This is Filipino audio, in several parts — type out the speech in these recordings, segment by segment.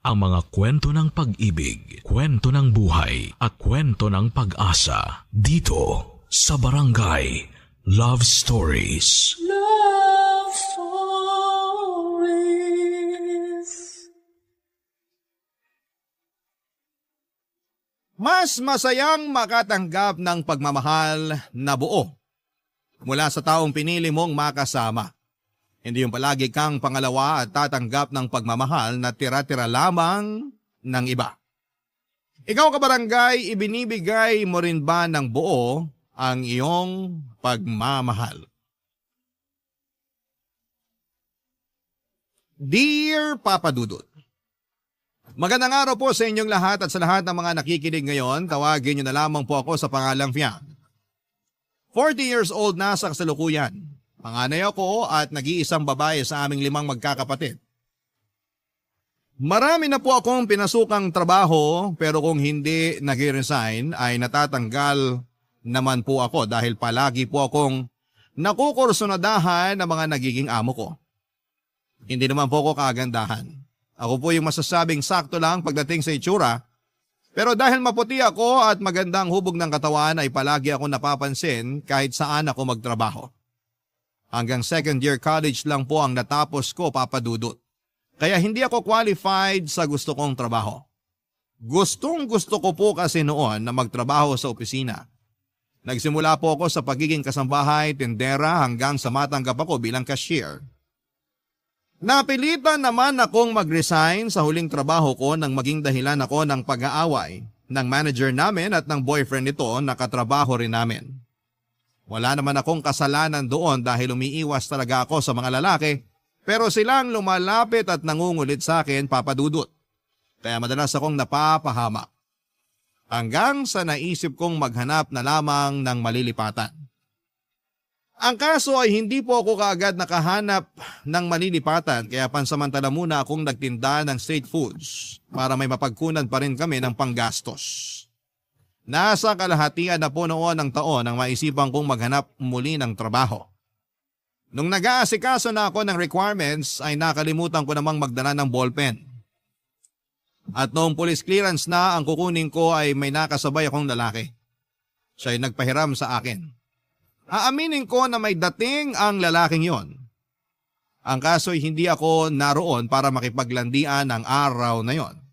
ang mga kwento ng pag-ibig, kwento ng buhay, at kwento ng pag-asa dito sa Barangay Love Stories. Love Stories. Mas masayang makatanggap ng pagmamahal na buo mula sa taong pinili mong makasama. Hindi yung palagi kang pangalawa at tatanggap ng pagmamahal na tira-tira lamang ng iba. Ikaw kabarangay, ibinibigay mo rin ba ng buo ang iyong pagmamahal? Dear Papa Dudut, magandang araw po sa inyong lahat at sa lahat ng mga nakikinig ngayon. Tawagin niyo na lamang po ako sa pangalang Fiang. 40 years old na sa kasalukuyan. Panganay ako at nag-iisang babae sa aming 5 magkakapatid. Marami na po akong pinasukang trabaho pero kung hindi nag-resign ay natatanggal naman po ako dahil palagi po akong nakukursunadahan ng mga nagiging amo ko. Hindi naman po ako kagandahan. Ako po yung masasabing sakto lang pagdating sa itsura. Pero dahil maputi ako at magandang hubog ng katawan ay palagi ako napapansin kahit saan ako magtrabaho. Hanggang second year college lang po ang natapos ko, Papa Dudut. Kaya hindi ako qualified sa gusto kong trabaho. Gustong gusto ko po kasi noon na magtrabaho sa opisina. Nagsimula po ako sa pagiging kasambahay, tindera hanggang sa matanggap ako bilang cashier. Napilitan naman akong mag-resign sa huling trabaho ko nang maging dahilan ako ng pag-aaway ng manager namin at ng boyfriend nito na katrabaho rin namin. Wala naman akong kasalanan doon dahil umiiwas talaga ako sa mga lalaki pero silang lumalapit at nangungulit sa akin, Papa Dudut. Kaya madalas akong napapahamak. Hanggang sa naisip kong maghanap na lamang ng malilipatan. Ang kaso ay hindi po ako kaagad nakahanap ng malilipatan kaya pansamantala muna akong nagtinda ng street foods para may mapagkunan pa rin kami ng panggastos. Nasa kalahatian na po noon ng taon nang maisipan kong maghanap muli ng trabaho. Nung nag-aasikaso na ako ng requirements ay nakalimutan ko namang magdala ng ballpen. At noong police clearance na ang kukunin ko ay may nakasabay akong lalaki. Siya'y nagpahiram sa akin. Aaminin ko na may dating ang lalaking yon. Ang kaso'y hindi ako naroon para makipaglandian ang araw na yon.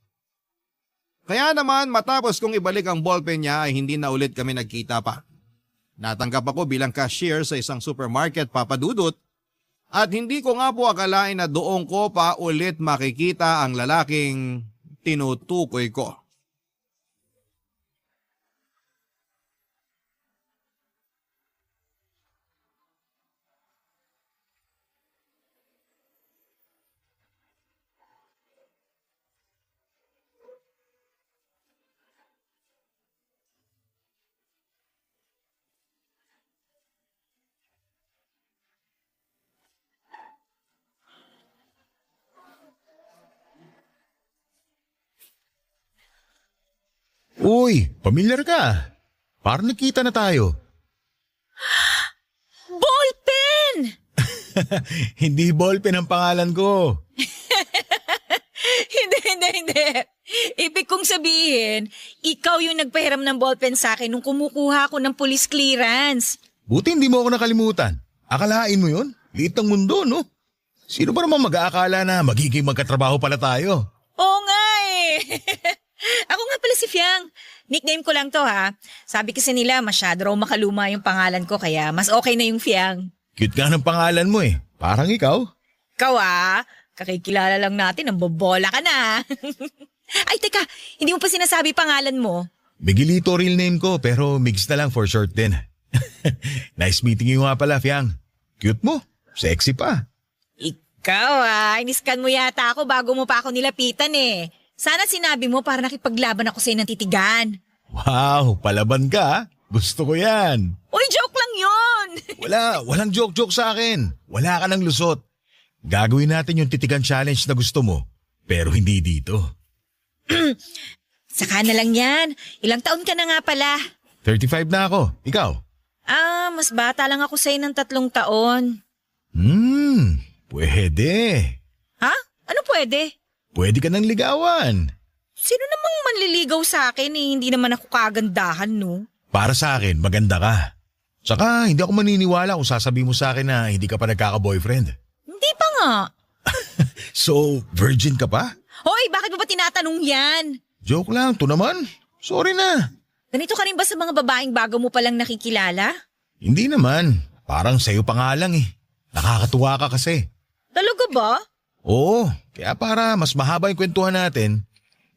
Kaya naman matapos kong ibalik ang ballpen niya ay hindi na ulit kami nagkita pa. Natanggap ako bilang cashier sa isang supermarket, Papa Dudut, at hindi ko nga po akalain na doon ko pa ulit makikita ang lalaking tinutukoy ko. Uy, pamilyar ka. Parang nakita na tayo. Ballpen! Hindi ballpen ang pangalan ko. Hindi. Ibig kong sabihin, ikaw yung nagpahiram ng ballpen sa akin nung kumukuha ako ng police clearance. Buti hindi mo ako nakalimutan. Akalain mo yun? Liit ng mundo, no? Sino ba naman mag-aakala na magiging magkatrabaho pala tayo? Oo nga eh. Ako nga pala si Fiang. Nickname ko lang to ha. Sabi kasi nila masyado raw makaluma yung pangalan ko kaya mas okay na yung Fiang. Cute nga ng pangalan mo eh. Parang ikaw. Ikaw kakikilala lang natin, ang bobola ka na. Ay teka, hindi mo pa sinasabi pangalan mo. Miguelito real name ko pero mix na lang for short din. Nice meeting you nga pala, Fiang. Cute mo. Sexy pa. Ikaw iniskan mo yata ako bago mo pa ako nilapitan eh. Sana sinabi mo para nakipaglaban ako sa'yo ng titigan. Wow, palaban ka ha? Gusto ko yan. Uy, joke lang yun! Walang joke-joke sa akin. Wala ka ng lusot. Gagawin natin yung titigan challenge na gusto mo, pero hindi dito. Saka na lang yan. Ilang taon ka na nga pala? 35 na ako. Ikaw? Mas bata lang ako sa'yo ng 3 taon. Pwede. Ha? Ano pwede? Pwede ka nang ligawan. Sino namang manliligaw sa akin eh? Hindi naman ako kagandahan, no? Para sa akin, maganda ka. Tsaka hindi ako maniniwala kung sasabihin mo sa akin na hindi ka pa nagkaka-boyfriend. Hindi pa nga. So, virgin ka pa? Hoy, bakit mo ba tinatanong yan? Joke lang, to naman. Sorry na. Ganito ka rin ba sa mga babaeng bago mo palang nakikilala? Hindi naman. Parang sa'yo pa nga lang eh. Nakakatuwa ka kasi. Talaga ba? Oo, kaya para mas mahaba yung kwentuhan natin,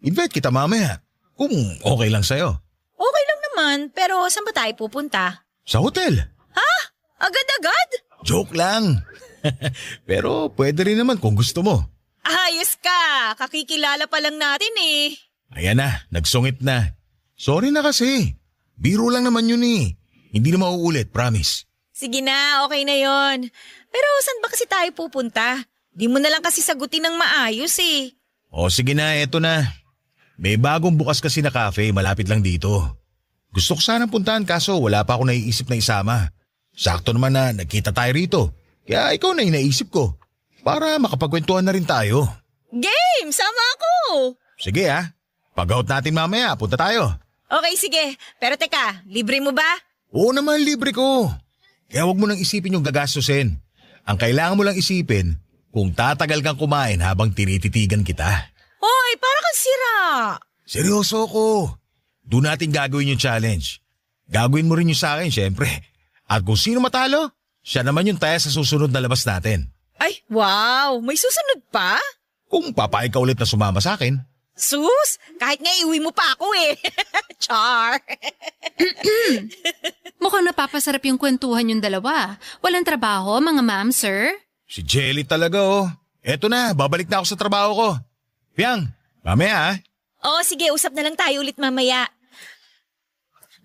invite kita mamaya. Kung okay lang sa'yo. Okay lang naman, pero saan ba tayo pupunta? Sa hotel. Agad-agad? Joke lang. Pero pwede rin naman kung gusto mo. Ayos ka, kakikilala pa lang natin eh. Ayan na, nagsungit na. Sorry na kasi. Biro lang naman yun eh. Hindi na mauulit, promise. Sige na, okay na yon. Pero saan ba kasi tayo pupunta? Di mo na lang kasi sagutin ng maayos eh. O sige na, eto na. May bagong bukas kasi na cafe, malapit lang dito. Gusto ko sanang puntahan kaso wala pa ako naiisip na isama. Sakto naman na nagkita tayo rito. Kaya ikaw na yung naisip ko. Para makapagkwentuhan na rin tayo. Game! Sama ako! Sige pag-out natin mamaya, punta tayo. Okay, sige. Pero teka, libre mo ba? Oo naman, libre ko. Kaya wag mo nang isipin yung gagastusin. Ang kailangan mo lang isipin, kung tatagal kang kumain habang tinititigan kita. Hoy, para kang sira. Seryoso ko. Doon natin gagawin yung challenge. Gagawin mo rin yung sa akin, syempre. At kung sino matalo, siya naman yung taya sa susunod na labas natin. Ay, wow! May susunod pa? Kung papayag ka ulit na sumama sa akin. Sus! Kahit nga iuwi mo pa ako eh. Char! Mukhang napapasarap yung kwentuhan yung dalawa. Walang trabaho, mga ma'am, sir? Si Jelly talaga oh. Eto na, babalik na ako sa trabaho ko. Piang, mamaya Oo, sige, usap na lang tayo ulit mamaya.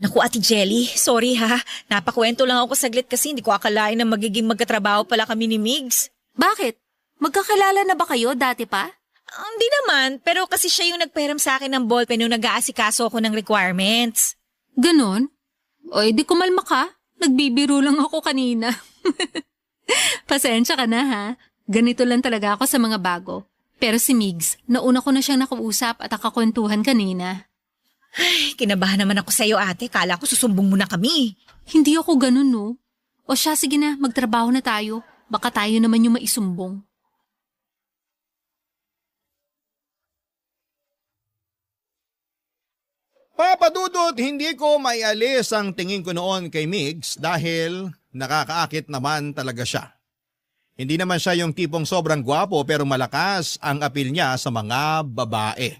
Naku, Ate Jelly, sorry ha. Napakwento lang ako saglit kasi hindi ko akalain na magiging magkatrabaho pala kami ni Migs. Bakit? Magkakilala na ba kayo dati pa? Hindi naman, pero kasi siya yung nagpahiram sa akin ng ballpen nung nag-aasikaso ako ng requirements. Ganon? O edi kumalma ka. Nagbibiro lang ako kanina. Pasensya ka na ha. Ganito lang talaga ako sa mga bago. Pero si Migs, nauna ko na siyang nakausap at nakakwentuhan kanina. Ay, kinabahan naman ako sa'yo ate. Kala ko susumbong mo na kami. Hindi ako ganun no. O siya, sige na, magtrabaho na tayo. Baka tayo naman yung maisumbong. Papadudot, hindi ko maialis ang tingin ko noon kay Migs dahil nakakaakit naman talaga siya. Hindi naman siya yung tipong sobrang gwapo pero malakas ang apil niya sa mga babae.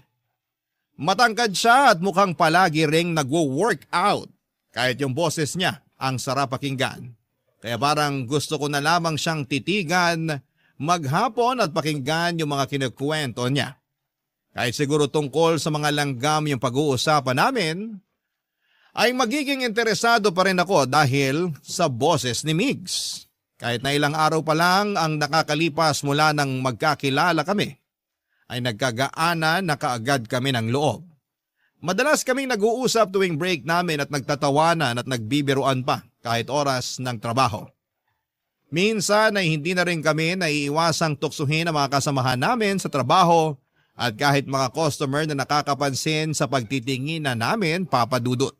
Matangkad siya at mukhang palagi ring nagwo-workout. Kahit yung boses niya ang sarap pakinggan. Kaya parang gusto ko na lamang siyang titigan, maghapon at pakinggan yung mga kinukwento niya. Kahit siguro tungkol sa mga langgam yung pag-uusapan namin, ay magiging interesado pa rin ako dahil sa boses ni Migs. Kahit na ilang araw pa lang ang nakakalipas mula nang magkakilala kami, ay nagkagaanan na kaagad kami ng loob. Madalas kaming nag-uusap tuwing break namin at nagtatawanan at nagbibiruan pa kahit oras ng trabaho. Minsan ay hindi na rin kami naiiwasang tuksuhin ang mga kasamahan namin sa trabaho at kahit mga customer na nakakapansin sa pagtitingin na namin papadudot.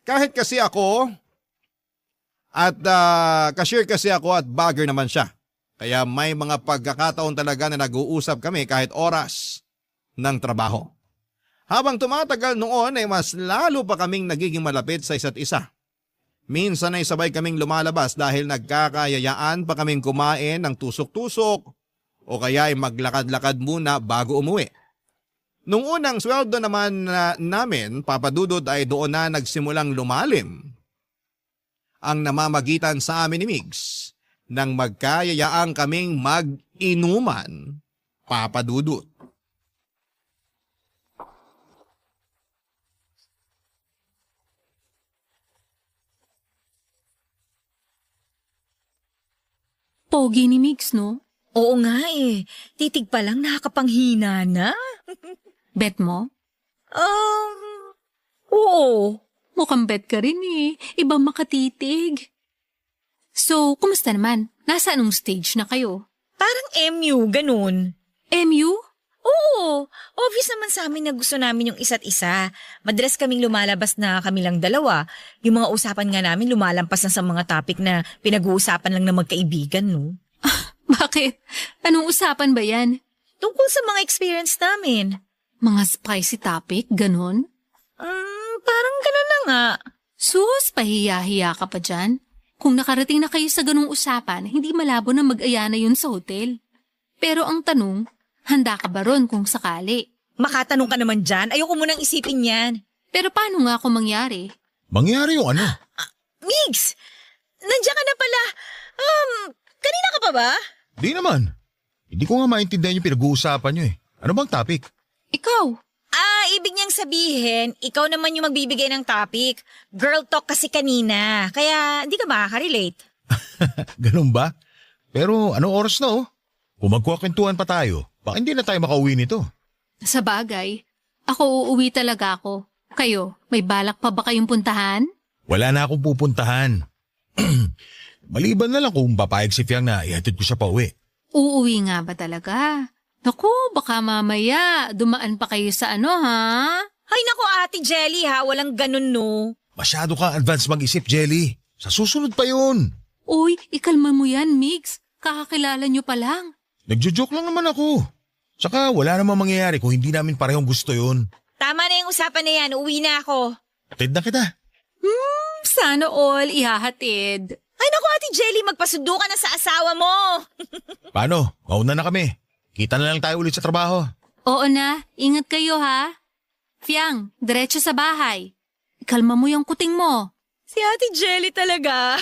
Kahit kasi ako at cashier kasi ako at bagger naman siya. Kaya may mga pagkakataon talaga na nag-uusap kami kahit oras ng trabaho. Habang tumatagal noon ay mas lalo pa kaming nagiging malapit sa isa't isa. Minsan ay sabay kaming lumalabas dahil nagkakayayaan pa kaming kumain ng tusok-tusok o kaya ay maglakad-lakad muna bago umuwi. Nung unang sweldo naman namin, papadudod ay doon na nagsimulang lumalim ang namamagitan sa amin ni Migs nang magkayayaan kaming mag-inuman, papadudod. Pogi ni Migs, no? Oo nga eh. Titig pa lang nakakapanghina na. Bet mo? Oo. Mukhang bet ka rin eh. Ibang makatitig. So, kumusta naman? Nasa anong stage na kayo? Parang MU, ganun. MU? Oo, obvious naman sa amin na gusto namin yung isa't isa. Madalas kaming lumalabas na kami lang dalawa. Yung mga usapan nga namin lumalampas na sa mga topic na pinag-uusapan lang ng magkaibigan, no? Bakit? Anong usapan ba yan? Tungkol sa mga experience namin. Mga spicy topic, ganon? Parang ganun na nga. Sus, pahiya-hiya ka pa dyan. Kung nakarating na kayo sa ganung usapan, hindi malabo na mag-aya na yun sa hotel. Pero ang tanong, handa ka ba ron kung sakali? Makatanong ka naman dyan. Ayoko munang isipin yan. Pero paano nga kung mangyari? Mangyari yung ano? Migs! Nandiyan ka na pala. Kanina ka pa ba? Di naman. Hindi ko nga maintindihan yung pinag-uusapan nyo eh. Ano bang topic? Ikaw, Ibig niyang sabihin, ikaw naman yung magbibigay ng topic. Girl talk kasi kanina. Kaya hindi ka makaka-relate. Ganun ba? Pero anong oras na oh? Kung magkukwentuhan pa tayo, baka hindi na tayo makauwi nito. sa bagay, ako uuwi talaga ako. Kayo, may balak pa ba kayong puntahan? Wala na akong pupuntahan. Maliban na lang kung papayag si Fiang na ihatid ko siya pa uwi. Uuwi nga ba talaga? Naku, baka mamaya dumaan pa kayo sa ano ha? Ay naku Ate Jelly ha, walang ganun no. Masyado kang advance mag-isip, Jelly. Sa susunod pa yun. Uy, ikalma mo yan, Migs. Kakakilala nyo pa lang. Nagjo-joke lang naman ako. Saka wala namang mangyayari kung hindi namin parehong gusto yun. Tama na yung usapan na yan, uwi na ako. Atid na kita. Sana all ihahatid. Ay naku Ate Jelly, magpasundo ka na sa asawa mo. Paano? Mauna na kami. Kita na lang tayo ulit sa trabaho. Oo na, ingat kayo ha. Fiang, diretso sa bahay. Ikalma mo yung kuting mo. Si Ate Jelly talaga.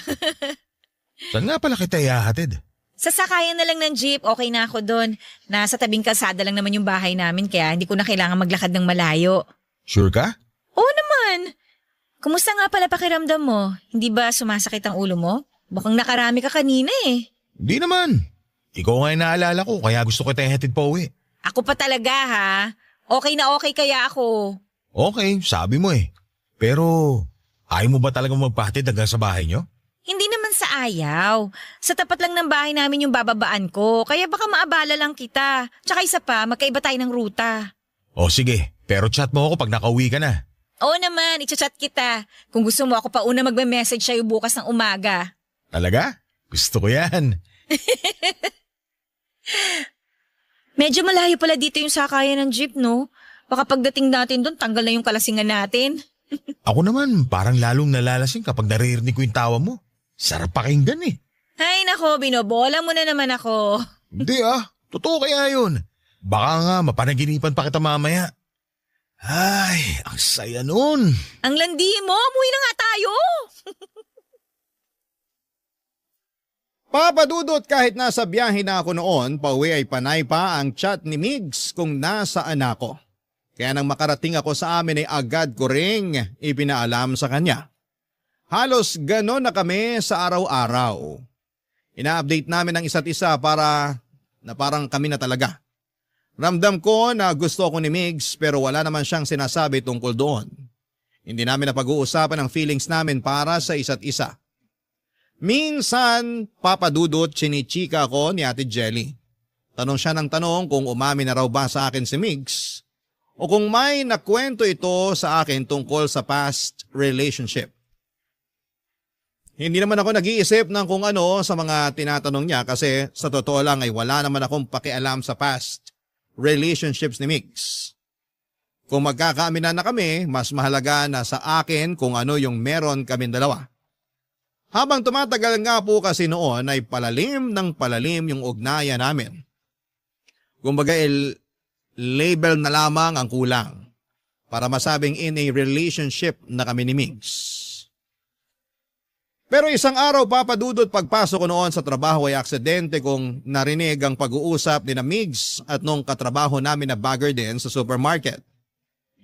Saan nga pala kita ihahatid? Sasakayan na lang ng jeep, okay na ako doon. Nasa tabing kalsada lang naman yung bahay namin kaya hindi ko na kailangan maglakad ng malayo. Sure ka? Oo naman. Kumusta nga pala pakiramdam mo? Hindi ba sumasakit ang ulo mo? Mukhang nakarami ka kanina eh. Hindi naman. Ikaw nga yung naalala ko kaya gusto ko tayo hatid pa uwi. Ako pa talaga ha. Okay na okay kaya ako. Okay, sabi mo eh. Pero ayaw mo ba talagang magpahatid hanggang sa bahay nyo? Hindi naman sa ayaw. Sa tapat lang ng bahay namin yung bababaan ko. Kaya baka maabala lang kita. Tsaka isa pa, magkaiba tayo ng ruta. O sige, pero chat mo ako pag nakauwi ka na. Oo naman, i-chat kita. Kung gusto mo ako pa una magme-message sa'yo bukas ng umaga. Talaga? Gusto ko yan. Medyo malayo pala dito yung sakayan ng jeep, no? Baka pagdating natin doon, tanggal na yung kalasingan natin. Ako naman, parang lalong nalalasing kapag naririnig ko yung tawa mo. Sarap pakinggan eh. Ay nako, binobola mo na naman ako. Hindi totoo kaya yun. Baka nga mapanaginipan pa kita mamaya. Ay, ang saya nun. Ang landi mo, umuwi na nga tayo. Papadudot kahit nasa biyahe na ako noon, pauwi ay panay pa ang chat ni Migs kung nasaan ako. Kaya nang makarating ako sa amin ay agad ko ring ipinaalam sa kanya. Halos ganon na kami sa araw-araw. Ina-update namin ang isa't isa para na parang kami na talaga. Ramdam ko na gusto ko ni Migs pero wala naman siyang sinasabi tungkol doon. Hindi namin napag-uusapan ang feelings namin para sa isa't isa. Minsan, papadudot, chinichika ko ni Ate Jelly. Tanong siya ng tanong kung umamin na raw ba sa akin si Migs o kung may nakwento ito sa akin tungkol sa past relationship. Hindi naman ako nag-iisip ng kung ano sa mga tinatanong niya kasi sa totoo lang ay wala naman akong pakialam sa past relationships ni Migs. Kung magkakaaminan na kami, mas mahalaga na sa akin kung ano yung meron kaming dalawa. Habang tumatagal nga po kasi noon ay palalim ng palalim yung ugnayan namin. Kumbaga label na lamang ang kulang para masabing in a relationship na kami ni Migs. Pero isang araw papadudot pagpasok ko noon sa trabaho ay aksidente kong narinig ang pag-uusap ni na Migs at nung katrabaho namin na bagger din sa supermarket.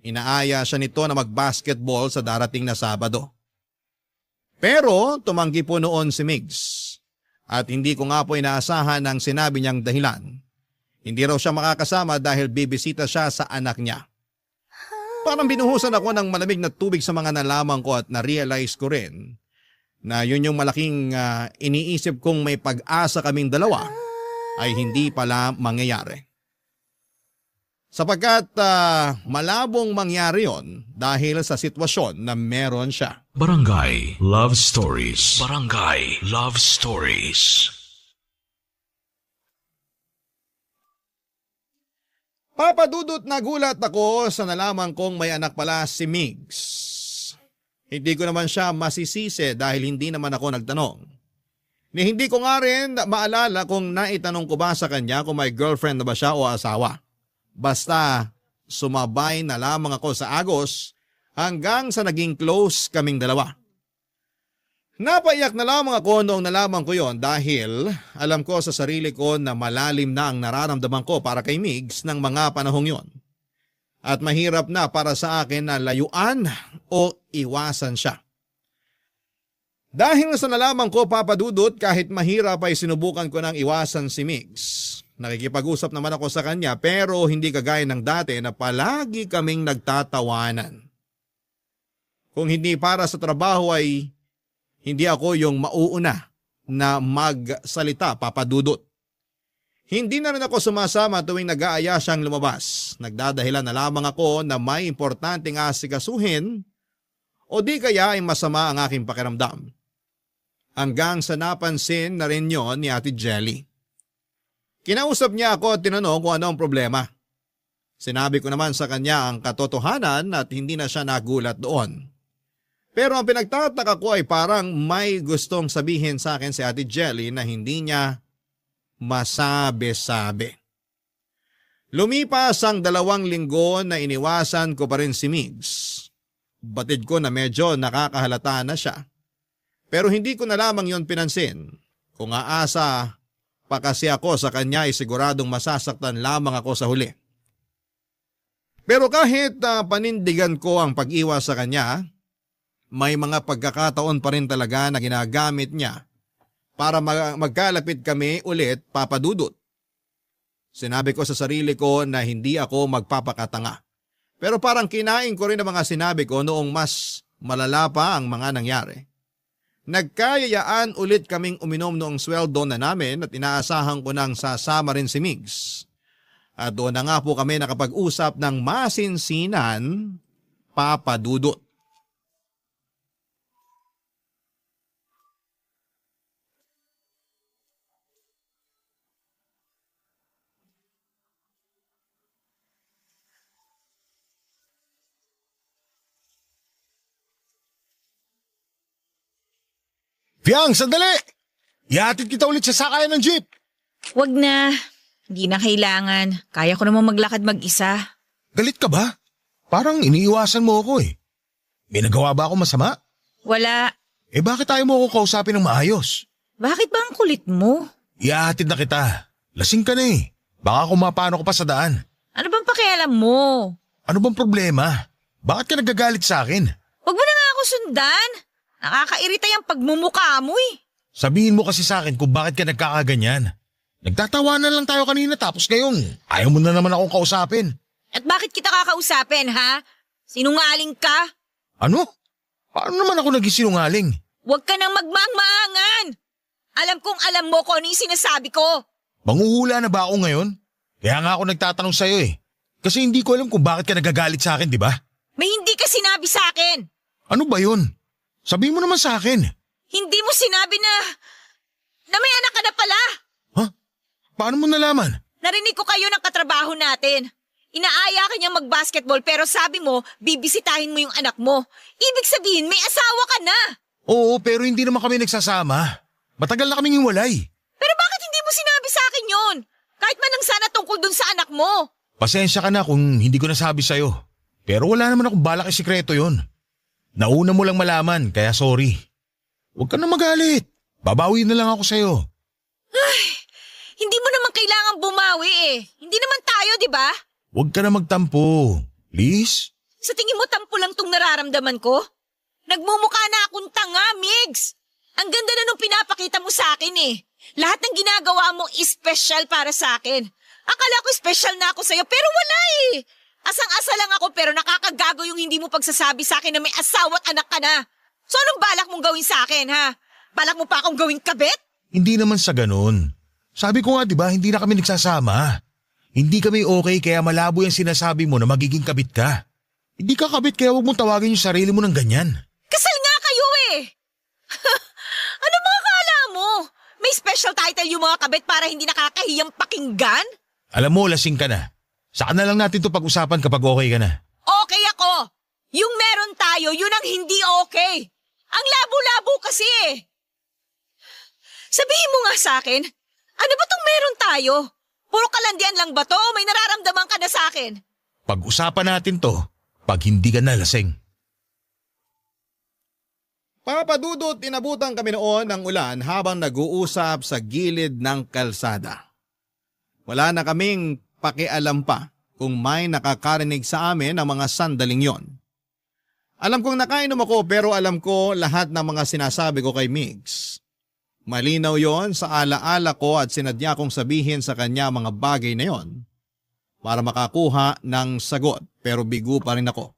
Inaaya siya nito na mag-basketball sa darating na Sabado. Pero tumanggi po noon si Migs at hindi ko nga po inaasahan ang sinabi niyang dahilan. Hindi raw siya makakasama dahil bibisita siya sa anak niya. Parang binuhusan ako ng malamig na tubig sa mga nalaman ko at na-realize ko rin na yun yung malaking iniisip kong may pag-asa kaming dalawa ay hindi pala mangyayari. Sapagkat malabong mangyari yon dahil sa sitwasyon na meron siya. Barangay Love Stories. Barangay Love Stories. Papadudot nagulat ako sa nalaman kong may anak pala si Migs. Hindi ko naman siya masisisi dahil hindi naman ako nagtanong. Hindi ko nga rin maalala kung naitanong ko ba sa kanya kung may girlfriend na ba siya o asawa. Basta sumabay na lamang ako sa agos hanggang sa naging close kaming dalawa. Napaiyak na lamang ako noong nalaman ko yon dahil alam ko sa sarili ko na malalim na ang nararamdaman ko para kay Migs ng mga panahong yon. At mahirap na para sa akin na layuan o iwasan siya. Dahil sa nalaman ko, Papadudot, kahit mahirap ay sinubukan ko ng iwasan si Migs. Nakikipag-usap naman ako sa kanya pero hindi kagaya ng dati na palagi kaming nagtatawanan. Kung hindi para sa trabaho ay hindi ako yung mauuna na magsalita, Papadudot. Hindi na rin ako sumasama tuwing nag-aaya siyang lumabas. Nagdadahilan na lamang ako na may importanteng asikasuhin o di kaya ay masama ang aking pakiramdam. Hanggang sa napansin na rin yon ni Ate Jelly. Kinausap niya ako at tinanong kung ano ang problema. Sinabi ko naman sa kanya ang katotohanan at hindi na siya nagulat doon. Pero ang pinagtataka ko ay parang may gustong sabihin sa akin si Ate Jelly na hindi niya masabi-sabi. Lumipas ang 2 linggo na iniwasan ko pa rin si Migs. Batid ko na medyo nakakahalata na siya. Pero hindi ko na lamang yon pinansin. Kung aasa pa kasi ako sa kanya ay siguradong masasaktan lamang ako sa huli. Pero kahit panindigan ko ang pag-iwas sa kanya, may mga pagkakataon pa rin talaga na ginagamit niya para magkalapit kami ulit, Papadudot. Sinabi ko sa sarili ko na hindi ako magpapakatanga. Pero parang kinain ko rin ang mga sinabi ko noong mas malala pa ang mga nangyari. Nagkayayaan ulit kaming uminom noong sweldo na namin at inaasahan ko nang sasama rin si Migs. At doon na nga po kami nakapag-usap ng masinsinan, Papadudot. Fiang, sandali! Ihatid kita ulit sa sakayan ng jeep. Wag na. Hindi na kailangan. Kaya ko naman maglakad mag-isa. Galit ka ba? Parang iniiwasan mo ako eh. May nagawa ba ako masama? Wala. Bakit tayo mo ako kausapin ng maayos? Bakit ba ang kulit mo? Ihatid na kita. Lasing ka na eh. Baka kumapano ko pa sa daan. Ano bang pakialam mo? Ano bang problema? Bakit ka nagagalit sa akin? Wag mo na nga ako sundan. Nakakairita yung pagmumukha mo eh. Sabihin mo kasi sa akin kung bakit ka nagkakaganyan. Nagtatawanan lang tayo kanina tapos ngayon ayaw mo na naman akong kausapin. At bakit kita kakausapin, ha? Sinungaling ka? Ano? Paano naman ako naging sinungaling? Huwag ka nang magmangmaangan. Alam kong alam mo kung ano yung sinasabi ko. Manguhula na ba ako ngayon? Kaya nga ako nagtatanong sa'yo eh. Kasi hindi ko alam kung bakit ka nagagalit sa akin, di ba? May hindi ka sinabi sa akin. Ano ba yun? Sabihin mo naman sa akin. Hindi mo sinabi na may anak ka na pala. Ha? Paano mo nalaman? Narinig ko kayo ng katrabaho natin. Inaaya ka niyang mag-basketball pero sabi mo, bibisitahin mo yung anak mo. Ibig sabihin, may asawa ka na. Oo, pero hindi naman kami nagsasama. Matagal na kaming hiwalay. Pero bakit hindi mo sinabi sa akin yun? Kahit man lang sana tungkol dun sa anak mo. Pasensya ka na kung hindi ko nasabi sa'yo. Pero wala naman akong balak isikreto yun. Nauna mo lang malaman, kaya sorry. Huwag ka na magalit. Babawi na lang ako sa'yo. Ay, hindi mo naman kailangan bumawi eh. Hindi naman tayo, di ba? Huwag ka na magtampo. Please? Sa tingin mo tampo lang tong nararamdaman ko? Nagmumukha na akong tanga, Migs. Ang ganda na nung pinapakita mo sa akin eh. Lahat ng ginagawa mo is special para sa akin. Akala ko special na ako sa'yo pero wala eh. Asang-asa lang ako pero nakakagago yung hindi mo pagsasabi sa akin na may asawa at anak ka na. So anong balak mong gawin sa akin, ha? Balak mo pa akong gawing kabit? Hindi naman sa ganun. Sabi ko nga, di ba, hindi na kami nagsasama. Hindi kami okay kaya malabo yung sinasabi mo na magiging kabit ka. Hindi ka kabit kaya huwag mong tawagin yung sarili mo ng ganyan. Kasal nga kayo eh! Ano mga kala mo? May special title yung mga kabit para hindi nakakahiyang pakinggan? Alam mo, lasing ka na. Saka na lang natin to pag-usapan kapag okay ka na. Okay ako! Yung meron tayo, yun ang hindi okay! Ang labo-labo kasi eh! Sabihin mo nga sa akin, ano ba tong meron tayo? Puro kalandian lang ba to o may nararamdaman ka na sa akin? Pag-usapan natin to pag hindi ka na lasing. Papadudot, inabutan kami noon ng ulan habang nag-uusap sa gilid ng kalsada. Wala na kaming pakialam pa kung may nakakarinig sa amin ng mga sandaling yon. Alam kong nakainom ako pero alam ko lahat ng mga sinasabi ko kay Migs. Malinaw yon sa alaala ko at sinadya kong sabihin sa kanya mga bagay na yon para makakuha ng sagot pero bigo pa rin ako.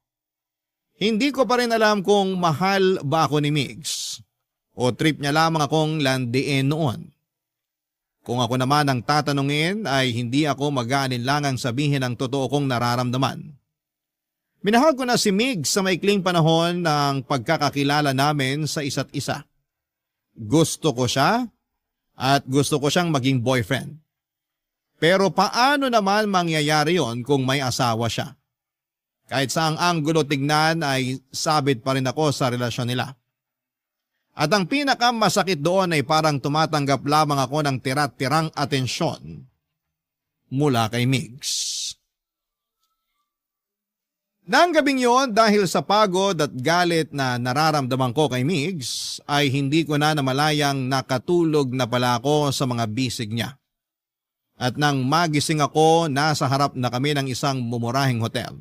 Hindi ko pa rin alam kung mahal ba ako ni Migs o trip niya lamang akong landiin noon. Kung ako naman ang tatanungin ay hindi ako mag-aalinlangang sabihin ang totoo kong nararamdaman. Minahal ko na si Migs sa maikling panahon ng pagkakakilala namin sa isa't isa. Gusto ko siya at gusto ko siyang maging boyfriend. Pero paano naman mangyayari yon kung may asawa siya? Kahit saang anggulo tignan ay sabit pa rin ako sa relasyon nila. At ang pinakamasakit doon ay parang tumatanggap lamang ako ng tira-tirang atensyon mula kay Migs. Nang gabing yon dahil sa pagod at galit na nararamdaman ko kay Migs ay hindi ko na namalayang nakatulog na pala ako sa mga bisig niya. At nang magising ako, nasa harap na kami ng isang mumurahing hotel.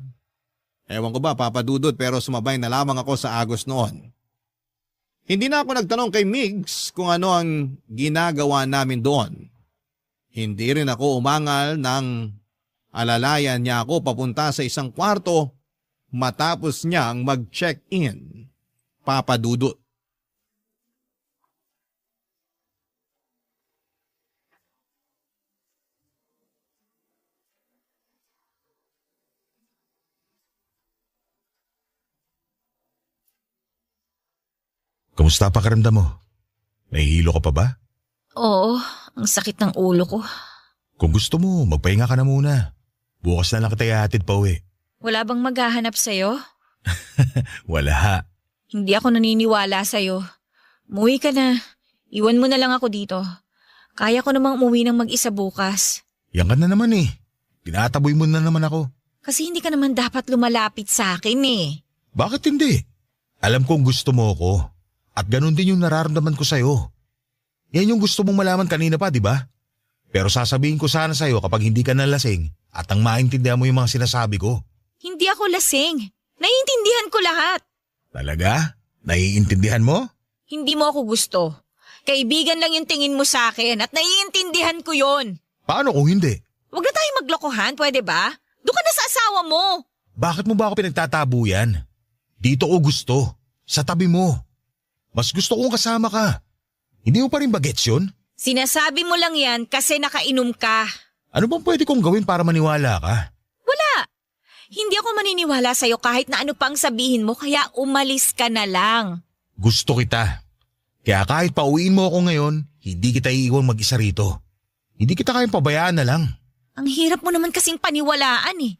Ewan ko ba papadudot pero sumabay na lamang ako sa agos noon. Hindi na ako nagtanong kay Migs kung ano ang ginagawa namin doon. Hindi rin ako umangal nang alalayan niya ako papunta sa isang kwarto matapos niyang mag-check-in. Papadudot. Kamusta pakiramdam mo? Nahihilo ka pa ba? Oo, ang sakit ng ulo ko. Kung gusto mo, magpahinga ka na muna. Bukas na lang kita ihatid pa uwi. Wala bang maghahanap sa'yo? Wala. Hindi ako naniniwala sa'yo. Umuwi ka na. Iwan mo na lang ako dito. Kaya ko namang umuwi ng mag-isa bukas. Yan ka na naman eh. Tinataboy mo na naman ako. Kasi hindi ka naman dapat lumalapit sa akin eh. Bakit hindi? Alam kong gusto mo ako. At ganun din yung nararamdaman ko sa'yo. Yan yung gusto mong malaman kanina pa, di ba? Pero sasabihin ko sana sa'yo kapag hindi ka nalasing at ang maintindihan mo yung mga sinasabi ko. Hindi ako lasing. Naiintindihan ko lahat. Talaga? Naiintindihan mo? Hindi mo ako gusto. Kaibigan lang yung tingin mo sa akin at naiintindihan ko yon. Paano kung hindi? Huwag na tayo maglokohan, pwede ba? Doon ka na sa asawa mo. Bakit mo ba ako pinagtatabo yan? Dito ko gusto. Sa tabi mo. Mas gusto kong kasama ka. Hindi mo pa rin bagets yun? Sinasabi mo lang yan kasi nakainom ka. Ano bang pwede kong gawin para maniwala ka? Wala. Hindi ako maniniwala sa'yo kahit na ano pang sabihin mo kaya umalis ka na lang. Gusto kita. Kaya kahit pauwiin mo ako ngayon, hindi kita iiwan mag-isa rito. Hindi kita kayang pabayaan na lang. Ang hirap mo naman kasing paniwalaan eh.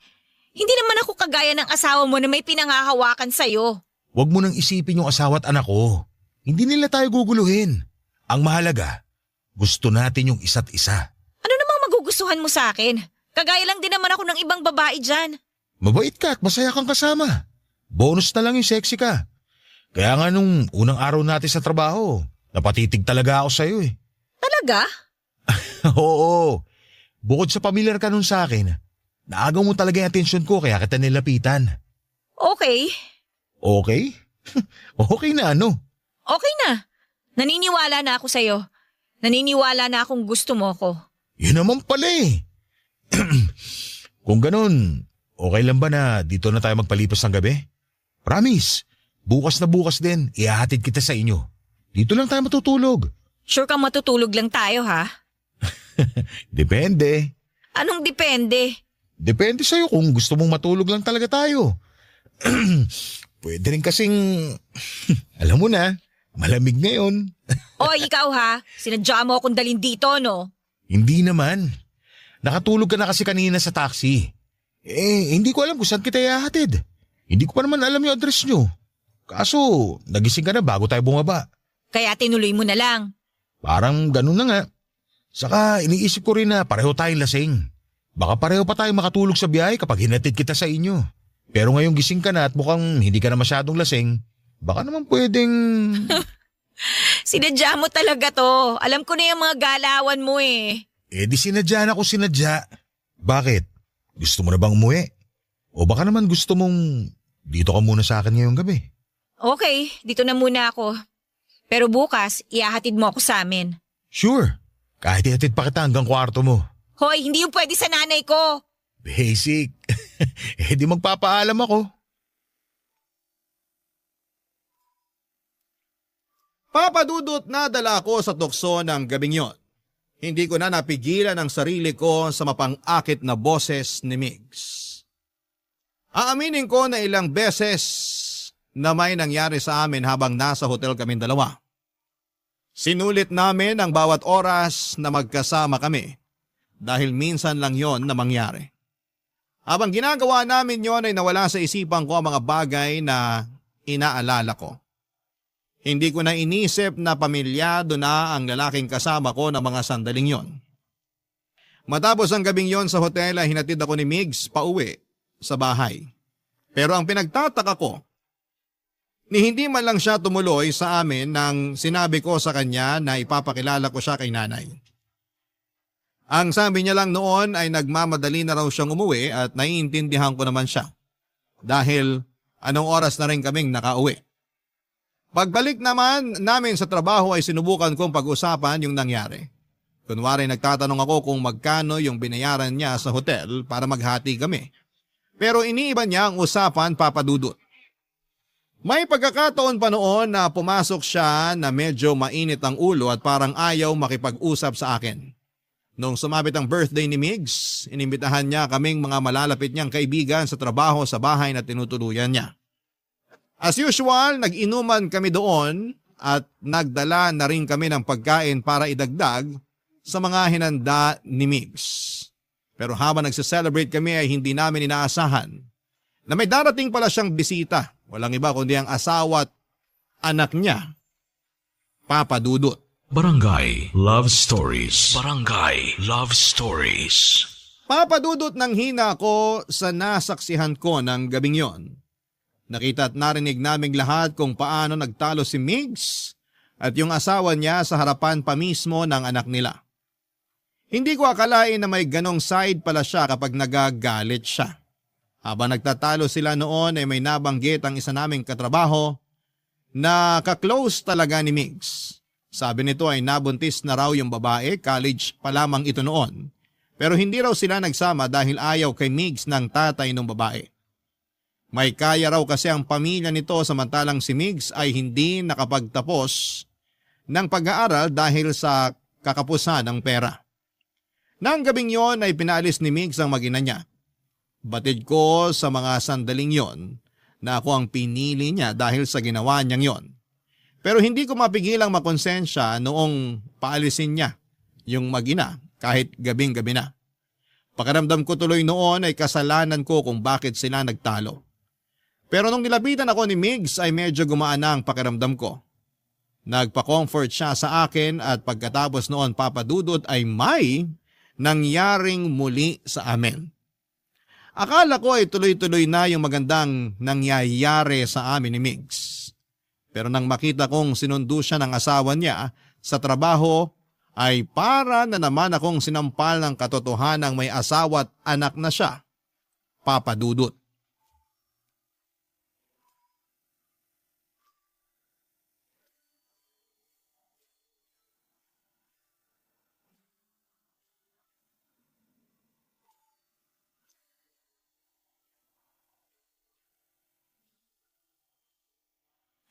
Hindi naman ako kagaya ng asawa mo na may pinangahawakan sa'yo. Huwag mo nang isipin yung asawa at anak ko. Hindi nila tayo guguluhin. Ang mahalaga, gusto natin yung isa't isa. Ano namang magugustuhan mo sa akin? Kagaya lang din naman ako ng ibang babae dyan. Mabait ka at masaya kang kasama. Bonus na lang yung sexy ka. Kaya nga nung unang araw natin sa trabaho, napatitig talaga ako sa'yo eh. Talaga? Oo. Bukod sa pamilyar ka nun sa akin, naagaw mo talaga yung atensyon ko kaya kita nilapitan. Okay. Okay? Okay na ano? Okay na. Naniniwala na ako sa'yo. Naniniwala na akong gusto mo ko. Yun naman pala eh. Kung ganun, okay lang ba na dito na tayo magpalipas ng gabi? Promise, bukas na bukas din, ihahatid kita sa inyo. Dito lang tayo matutulog. Sure kang matutulog lang tayo ha? Depende. Anong depende? Depende sa'yo kung gusto mong matulog lang talaga tayo. Pwede rin kasing, alam mo na, malamig ngayon. Oy, ikaw ha, sinadya mo akong dalhin dito, no? Hindi naman. Nakatulog ka na kasi kanina sa taxi. Hindi ko alam kung saan kita ihahatid. Hindi ko pa naman alam yung address nyo. Kaso, nagising ka na bago tayo bumaba. Kaya tinuloy mo na lang. Parang ganun na nga. Saka iniisip ko rin na pareho tayong lasing. Baka pareho pa tayo makatulog sa biyahe kapag hinatid kita sa inyo. Pero ngayong gising ka na at mukhang hindi ka na masyadong lasing, baka naman pwedeng… Sinadya mo talaga to. Alam ko na yung mga galawan mo eh. Di sinadya na ako sinadya. Bakit? Gusto mo na bang umuwi? O baka naman gusto mong dito ka muna sa akin ngayong gabi? Okay, dito na muna ako. Pero bukas, ihahatid mo ako sa amin. Sure. Kahit ihatid pa kita hanggang kwarto mo. Hoy, hindi yung pwede sa nanay ko. Basic. Di magpapaalam ako. Papadudot na dala ko sa tukso ng gabing yon. Hindi ko na napigilan ang sarili ko sa mapang-akit na boses ni Migs. Aaminin ko na ilang beses na may nangyari sa amin habang nasa hotel kaming dalawa. Sinulit namin ang bawat oras na magkasama kami dahil minsan lang yon na mangyari. Habang ginagawa namin yon ay nawala sa isipan ko ang mga bagay na inaalala ko. Hindi ko na inisip na pamilyado na ang lalaking kasama ko ng mga sandaling yon. Matapos ang gabing yon sa hotel ay hinatid ako ni Migs pauwi sa bahay. Pero ang pinagtataka ko, ni hindi man lang siya tumuloy sa amin nang sinabi ko sa kanya na ipapakilala ko siya kay nanay. Ang sabi niya lang noon ay nagmamadali na raw siyang umuwi at naiintindihan ko naman siya. Dahil anong oras na rin kaming nakauwi. Pagbalik naman namin sa trabaho ay sinubukan kong pag-usapan yung nangyari. Kunwari nagtatanong ako kung magkano yung binayaran niya sa hotel para maghati kami. Pero iniiba niya ang usapan, Papa Dudut. May pagkakataon pa noon na pumasok siya na medyo mainit ang ulo at parang ayaw makipag-usap sa akin. Nung sumabit ang birthday ni Migs, inimbitahan niya kaming mga malalapit niyang kaibigan sa trabaho sa bahay na tinutuluyan niya. As usual, nag-inuman kami doon at nagdala na rin kami ng pagkain para idagdag sa mga hinanda ni Migs. Pero habang nagse-celebrate kami ay hindi namin inaasahan na may darating pala siyang bisita. Walang iba kundi ang asawa at anak niya, Papa Dudut. Barangay Love Stories. Barangay Love Stories. Papa Dudut nang hina ako sa nasaksihan ko ng gabing yon. Nakita at narinig naming lahat kung paano nagtalo si Migs at yung asawa niya sa harapan pa mismo ng anak nila. Hindi ko akalain na may ganong side pala siya kapag nagagalit siya. Habang nagtatalo sila noon ay may nabanggit ang isa naming katrabaho na kaklose talaga ni Migs. Sabi nito ay nabuntis na raw yung babae, college pa lamang ito noon. Pero hindi raw sila nagsama dahil ayaw kay Migs ng tatay ng babae. May kaya raw kasi ang pamilya nito samantalang si Migs ay hindi nakapagtapos ng pag-aaral dahil sa kakapusan ng pera. Nang gabing yon ay pinalis ni Migs ang mag-ina niya. Batid ko sa mga sandaling yon na ako ang pinili niya dahil sa ginawa niyang yon. Pero hindi ko mapigilang makonsensya noong paalisin niya yung mag-ina kahit gabing-gabi na. Pakiramdam ko tuloy noon ay kasalanan ko kung bakit sila nagtalo. Pero nung nilapitan ako ni Migs ay medyo gumaan na ang pakiramdam ko. Nagpa-comfort siya sa akin at pagkatapos noon Papa Dudut ay may nangyaring muli sa amin. Akala ko ay tuloy-tuloy na yung magandang nangyayari sa amin ni Migs. Pero nang makita kong sinundo siya ng asawa niya sa trabaho ay para na naman akong sinampal ng katotohanang may asawa at anak na siya, Papa Dudut.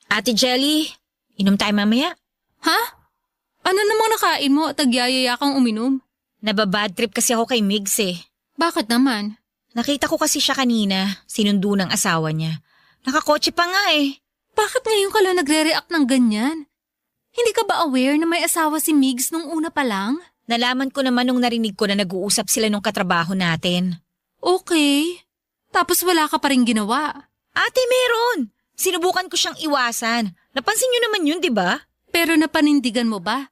Ate Jelly, inom tayo mamaya. Ha? Ano namang nakain mo at nagyayaya kang uminom? Nababad trip kasi ako kay Migs eh. Bakit naman? Nakita ko kasi siya kanina, sinundo ng asawa niya. Nakakotse pa nga eh. Bakit ngayon ka lang nagre-react ng ganyan? Hindi ka ba aware na may asawa si Migs nung una pa lang? Nalaman ko naman nung narinig ko na nag-uusap sila nung katrabaho natin. Okay. Tapos wala ka pa rin ginawa. Ate, meron! Sinubukan ko siyang iwasan. Napansin niyo naman yun, di ba? Pero napanindigan mo ba?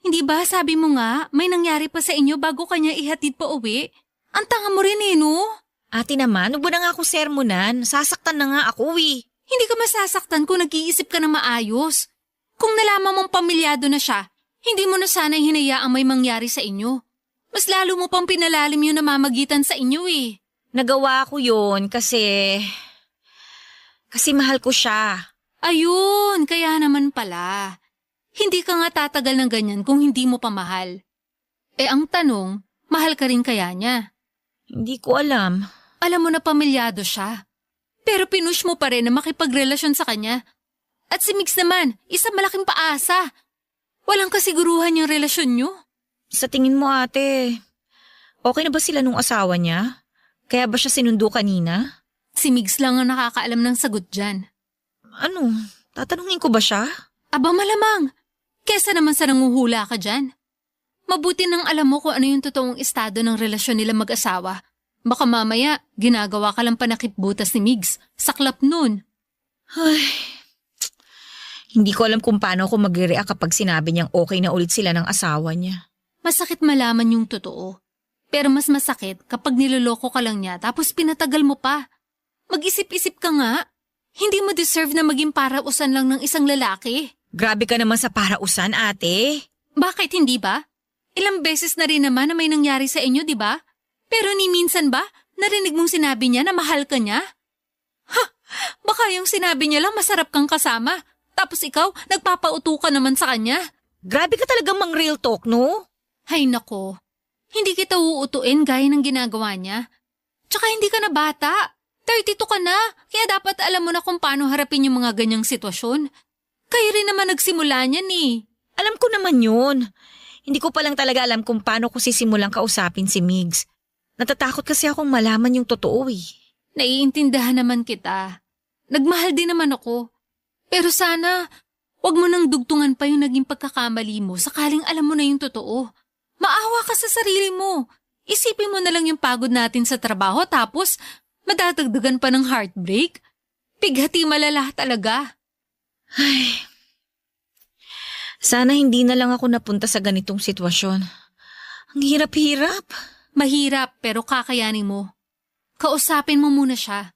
Hindi ba sabi mo nga may nangyari pa sa inyo bago kanya ihatid pa uwi? Ang tanga mo rin eh, no? Ate naman, huwag mo na nga ako sermonan. Sasaktan na nga ako eh. Hindi ka masasaktan kung nag-iisip ka na maayos. Kung nalaman mong pamilyado na siya, hindi mo na sana hinayaang may mangyari sa inyo. Mas lalo mo pang pinalalim yung namamagitan sa inyo eh. Nagawa ko yun kasi mahal ko siya. Ayun, kaya naman pala. Hindi ka nga tatagal ng ganyan kung hindi mo pa mahal. Eh ang tanong, mahal ka rin kaya niya? Hindi ko alam. Alam mo na pamilyado siya. Pero pinush mo pa rin na makipagrelasyon sa kanya. At si Mix naman, isang malaking paasa. Walang kasiguruhan yung relasyon nyo. Sa tingin mo ate, okay na ba sila nung asawa niya? Kaya ba siya sinundo kanina? Si Migs lang ang nakakaalam ng sagot dyan. Ano? Tatanungin ko ba siya? Aba malamang, kesa naman sa nanguhula ka dyan. Mabuti nang alam mo kung ano yung totoong estado ng relasyon nila mag-asawa. Baka mamaya, ginagawa ka lang panakipbutas ni Migs. Saklap nun. Ay, hindi ko alam kung paano ako mag-react kapag sinabi niyang okay na ulit sila ng asawa niya. Masakit malaman yung totoo. Pero mas masakit kapag niloloko ka lang niya tapos pinatagal mo pa. Mag-isip-isip ka nga. Hindi mo deserve na maging parausan lang ng isang lalaki. Grabe ka naman sa parausan, ate. Bakit hindi ba? Ilang beses na rin naman na may nangyari sa inyo, di ba? Pero ni minsan ba, narinig mong sinabi niya na mahal ka niya? Ha! Baka yung sinabi niya lang masarap kang kasama. Tapos ikaw, nagpapauto ka naman sa kanya. Grabe ka talagang mang real talk, no? Hay nako, hindi kita uutuin gaya ng ginagawa niya. Tsaka hindi ka na bata. 32 ka na, kaya dapat alam mo na kung paano harapin yung mga ganyang sitwasyon. Kayo rin naman nagsimula niyan eh. Alam ko naman yun. Hindi ko pa lang talaga alam kung paano ko sisimulang kausapin si Migs. Natatakot kasi akong malaman yung totoo eh. Naiintindihan naman kita. Nagmahal din naman ako. Pero sana, wag mo nang dugtungan pa yung naging pagkakamali mo sakaling alam mo na yung totoo. Maawa ka sa sarili mo. Isipin mo na lang yung pagod natin sa trabaho tapos madadagdagan pa ng heartbreak. Pighati malala talaga. Ay, sana hindi na lang ako napunta sa ganitong sitwasyon. Ang hirap-hirap. Mahirap pero kakayanin mo. Kausapin mo muna siya.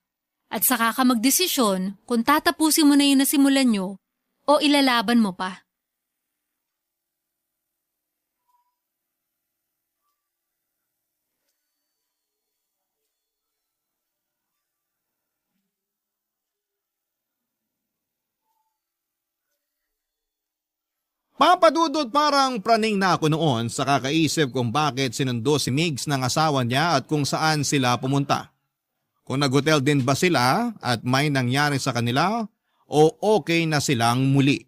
At saka ka magdesisyon kung tatapusin mo na yung nasimulan nyo o ilalaban mo pa. Papadudot parang praning na ako noon sa kakaisip kung bakit sinundo si Migs ng asawa niya at kung saan sila pumunta. Kung nag-hotel din ba sila at may nangyari sa kanila o okay na silang muli.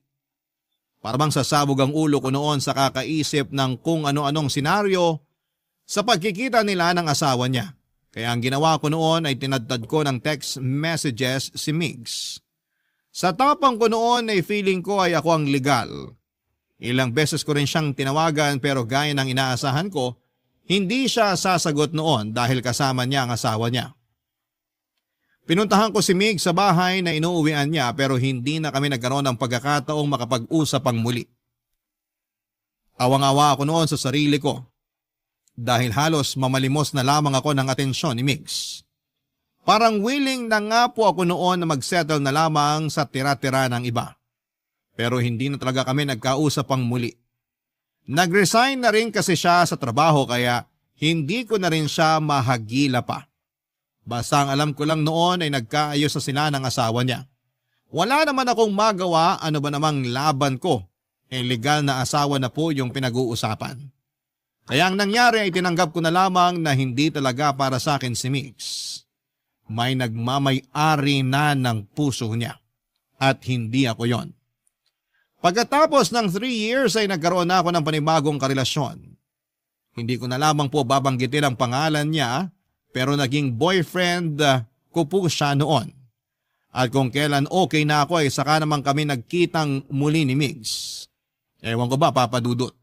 Parang sasabog ang ulo ko noon sa kakaisip ng kung ano-anong senaryo sa pagkikita nila ng asawa niya. Kaya ang ginawa ko noon ay tinadtad ko ng text messages si Migs. Sa tapang ko noon ay feeling ko ay ako ang legal. Ilang beses ko rin siyang tinawagan pero gaya ng inaasahan ko, hindi siya sasagot noon dahil kasama niya ang asawa niya. Pinuntahan ko si Mig sa bahay na inuuwian niya pero hindi na kami nagkaroon ng pagkakataong makapag-usap pang muli. Awang-awa ako noon sa sarili ko dahil halos mamalimos na lamang ako ng atensyon ni Migs. Parang willing na nga po ako noon na magsettle na lamang sa tira-tira ng iba. Pero hindi na talaga kami nagkausap pang muli. Nag-resign na rin kasi siya sa trabaho kaya hindi ko na rin siya mahagila pa. Basta ang alam ko lang noon ay nagkaayos na sila ng asawa niya. Wala naman akong magawa, ano ba namang laban ko. Legal na asawa na po yung pinag-uusapan. Kaya ang nangyari ay tinanggap ko na lamang na hindi talaga para sa akin si Mix. May nagmamay-ari na ng puso niya. At hindi ako yon. Pagkatapos ng 3 years ay nagkaroon na ako ng panibagong karelasyon. Hindi ko na lamang po babanggitin ang pangalan niya pero naging boyfriend ko po siya noon. At kung kailan okay na ako ay saka naman kami nagkitang muli ni Migs. Ewan ko ba, Papa Dudut.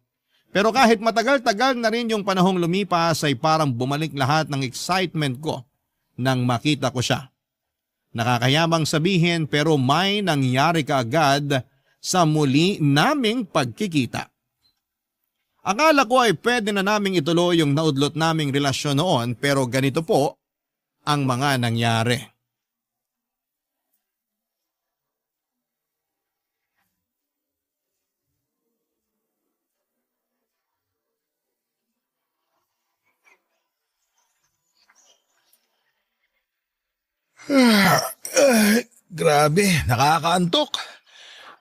Pero kahit matagal-tagal na rin yung panahong lumipas ay parang bumalik lahat ng excitement ko nang makita ko siya. Nakakayamang sabihin pero may nangyari kaagad sa muli naming pagkikita. Akala ko ay pwede na naming ituloy yung naudlot naming relasyon noon pero ganito po ang mga nangyari. Grabe, nakakaantok.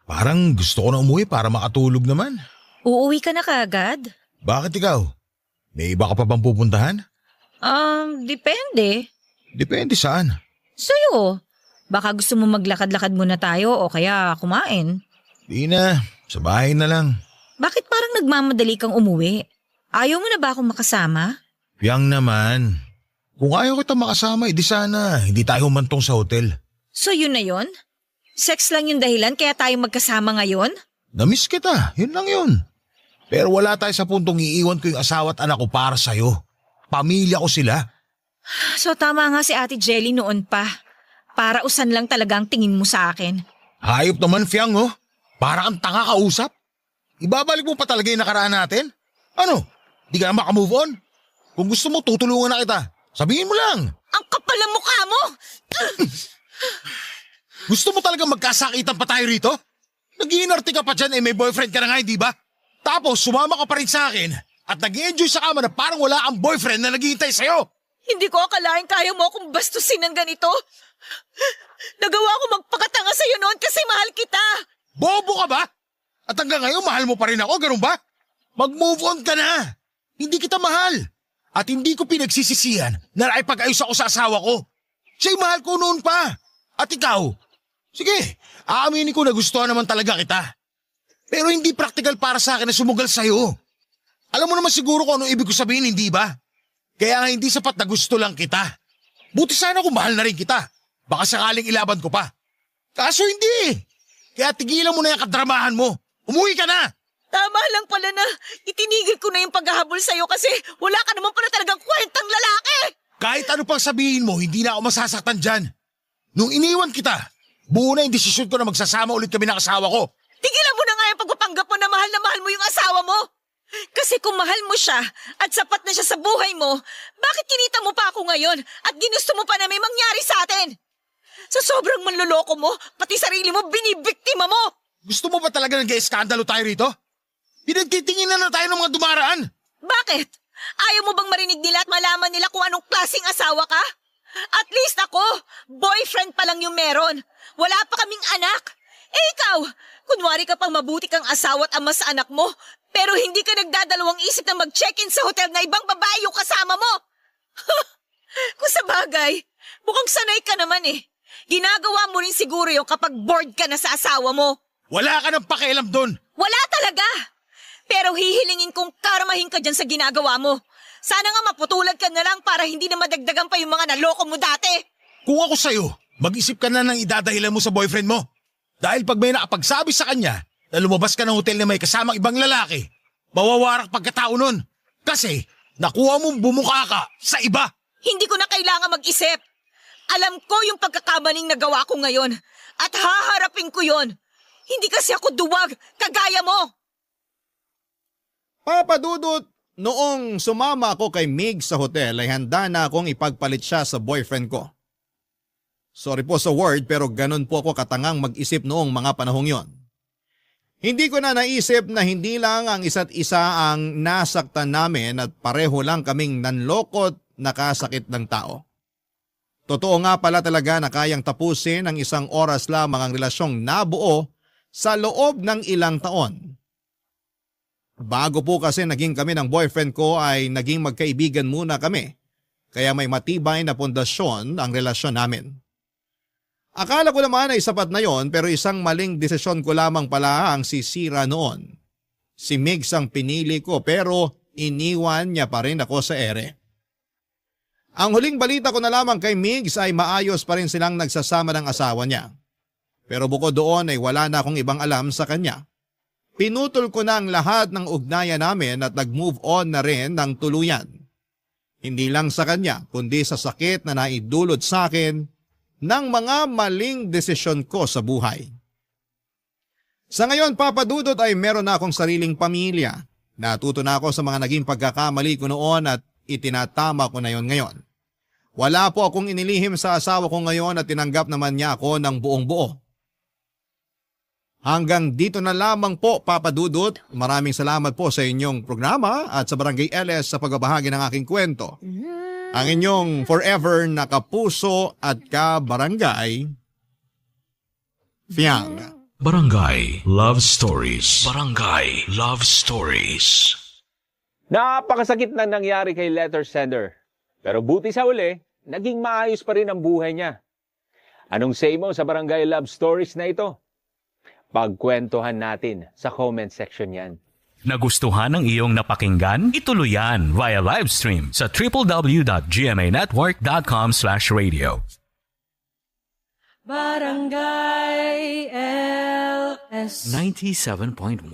Parang gusto ko na umuwi para makatulog naman. Uuwi ka na kaagad? Bakit ikaw? May iba ka pa bang pupuntahan? Depende. Depende saan. Sa'yo. Baka gusto mo maglakad-lakad muna tayo o kaya kumain. Di na, sa bahay na lang. Bakit parang nagmamadali kang umuwi? Ayaw mo na ba akong makasama? Yang naman. Kung ayaw kita makasama, edi sana hindi tayo humantong sa hotel. So yun na yun? Sex lang yung dahilan kaya tayo magkasama ngayon? Namiss kita, yun lang yun. Pero wala tayo sa puntong iiwan ko yung asawa at anak ko para sa'yo. Pamilya ko sila. So tama nga si Ate Jelly noon pa. Para usan lang talaga ang tingin mo sa akin. Hayop naman, Fiang, oh. Para kang tanga kausap. Ibabalik mo pa talaga yung nakaraan natin? Ano? Di ka na makamove on? Kung gusto mo, tutulungan na kita. Sabihin mo lang. Ang kapal ng mukha mo! Gusto mo talaga magkasakitan pa tayo rito? Nag-iinarte ka pa dyan may boyfriend ka na nga, di ba? Tapos sumama ka pa rin sa akin at nag-enjoy sa kama na parang wala kang boyfriend na naghihintay sa'yo. Hindi ko akalain kaya mo akong bastusin ng ganito. Nagawa ko magpakatanga sa'yo noon kasi mahal kita. Bobo ka ba? At hanggang ngayon mahal mo pa rin ako, ganun ba? Mag-move on ka na. Hindi kita mahal. At hindi ko pinagsisisihan na naipag-ayos ako sa asawa ko. Siya'y mahal ko noon pa. At ikaw? Sige, aaminin ko na gusto naman talaga kita. Pero hindi practical para sa akin na sumugal sa'yo. Alam mo naman siguro kung anong ibig ko sabihin, hindi ba? Kaya nga hindi sapat na gusto lang kita. Buti sana kung mahal na rin kita. Baka sakaling ilaban ko pa. Kaso hindi. Kaya tigilan mo na yung kadramahan mo. Umuwi ka na. Tama lang pala na itinigil ko na yung paghahabol sa'yo kasi wala ka naman pala talagang kwentang lalaki. Kahit ano pang sabihin mo, hindi na ako masasaktan dyan. Nung iniwan kita, buo na yung desisyon ko na magsasama ulit kami ng asawa ko. Tigilan mo na nga yung pagpapanggap mo na mahal mo yung asawa mo. Kasi kung mahal mo siya at sapat na siya sa buhay mo, bakit kinita mo pa ako ngayon at ginusto mo pa na may mangyari sa atin? Sa sobrang manloloko mo, pati sarili mo binibiktima mo. Gusto mo ba talaga nag-ieskandalo tayo rito? Pinagtitingin na tayo ng mga dumaraan. Bakit? Ayaw mo bang marinig nila at malaman nila kung anong klaseng asawa ka? At least ako, boyfriend pa lang yung meron. Wala pa kaming anak. Eh ikaw, kunwari ka pang mabuti kang asawa at ama sa anak mo, pero hindi ka nagdadalawang isip na mag-check-in sa hotel na ibang babae yung kasama mo. Kung sa bagay, mukhang sanay ka naman eh. Ginagawa mo rin siguro yung kapag bored ka na sa asawa mo. Wala ka nang pakialam doon. Wala talaga. Pero hihilingin kong karmahin ka dyan sa ginagawa mo. Sana nga maputulan ka na lang para hindi na madagdagan pa yung mga naloko mo dati. Kung ako sa'yo, mag-isip ka na ng idadahilan mo sa boyfriend mo. Dahil pag may nakapagsabi sa kanya na lumabas ka ng hotel na may kasamang ibang lalaki, mawawarak pagkatao nun. Kasi nakuha mong bumuka ka sa iba. Hindi ko na kailangan mag-isip. Alam ko yung pagkakamaling nagawa ko ngayon at haharapin ko yon. Hindi kasi ako duwag, kagaya mo. Papa Dudut, noong sumama ako kay Mig sa hotel ay handa na akong ipagpalit siya sa boyfriend ko. Sorry po sa word pero ganun po ako katangang mag-isip noong mga panahong yon. Hindi ko na naisip na hindi lang ang isa't isa ang nasaktan namin at pareho lang kaming nanlokot nakasakit ng tao. Totoo nga pala talaga na kayang tapusin ang isang oras lamang ang relasyong nabuo sa loob ng ilang taon. Bago po kasi naging kami ng boyfriend ko ay naging magkaibigan muna kami, kaya may matibay na pundasyon ang relasyon namin. Akala ko naman ay sapat na yon pero isang maling desisyon ko lamang pala ang sisira noon. Si Migs ang pinili ko pero iniwan niya pa rin ako sa ere. Ang huling balita ko na lamang kay Migs ay maayos pa rin silang nagsasama ng asawa niya. Pero bukod doon ay wala na akong ibang alam sa kanya. Pinutol ko na ang lahat ng ugnayan namin at nag-move on na rin ng tuluyan. Hindi lang sa kanya kundi sa sakit na naidulot sa akin ng mga maling desisyon ko sa buhay. Sa ngayon, Papa Dudut, ay meron na akong sariling pamilya. Natuto na ako sa mga naging pagkakamali ko noon at itinatama ko na yon ngayon. Wala po akong inilihim sa asawa ko ngayon at tinanggap naman niya ako ng buong buo. Hanggang dito na lamang po, Papa Dudut. Maraming salamat po sa inyong programa at sa Barangay LS sa pagbabahagi ng aking kwento. Ang inyong forever na kapuso at kabarangay, Fiang. Barangay Love Stories. Barangay Love Stories. Napakasakit na nangyari kay letter sender. Pero buti sa uli, naging maayos pa rin ang buhay niya. Anong say mo sa Barangay Love Stories na ito? Pagkwentuhan natin sa comment section yan. Nagustuhan ng iyong napakinggan? Ituloy yan via live stream sa www.gmanetwork.com/radio. Barangay LS 97.1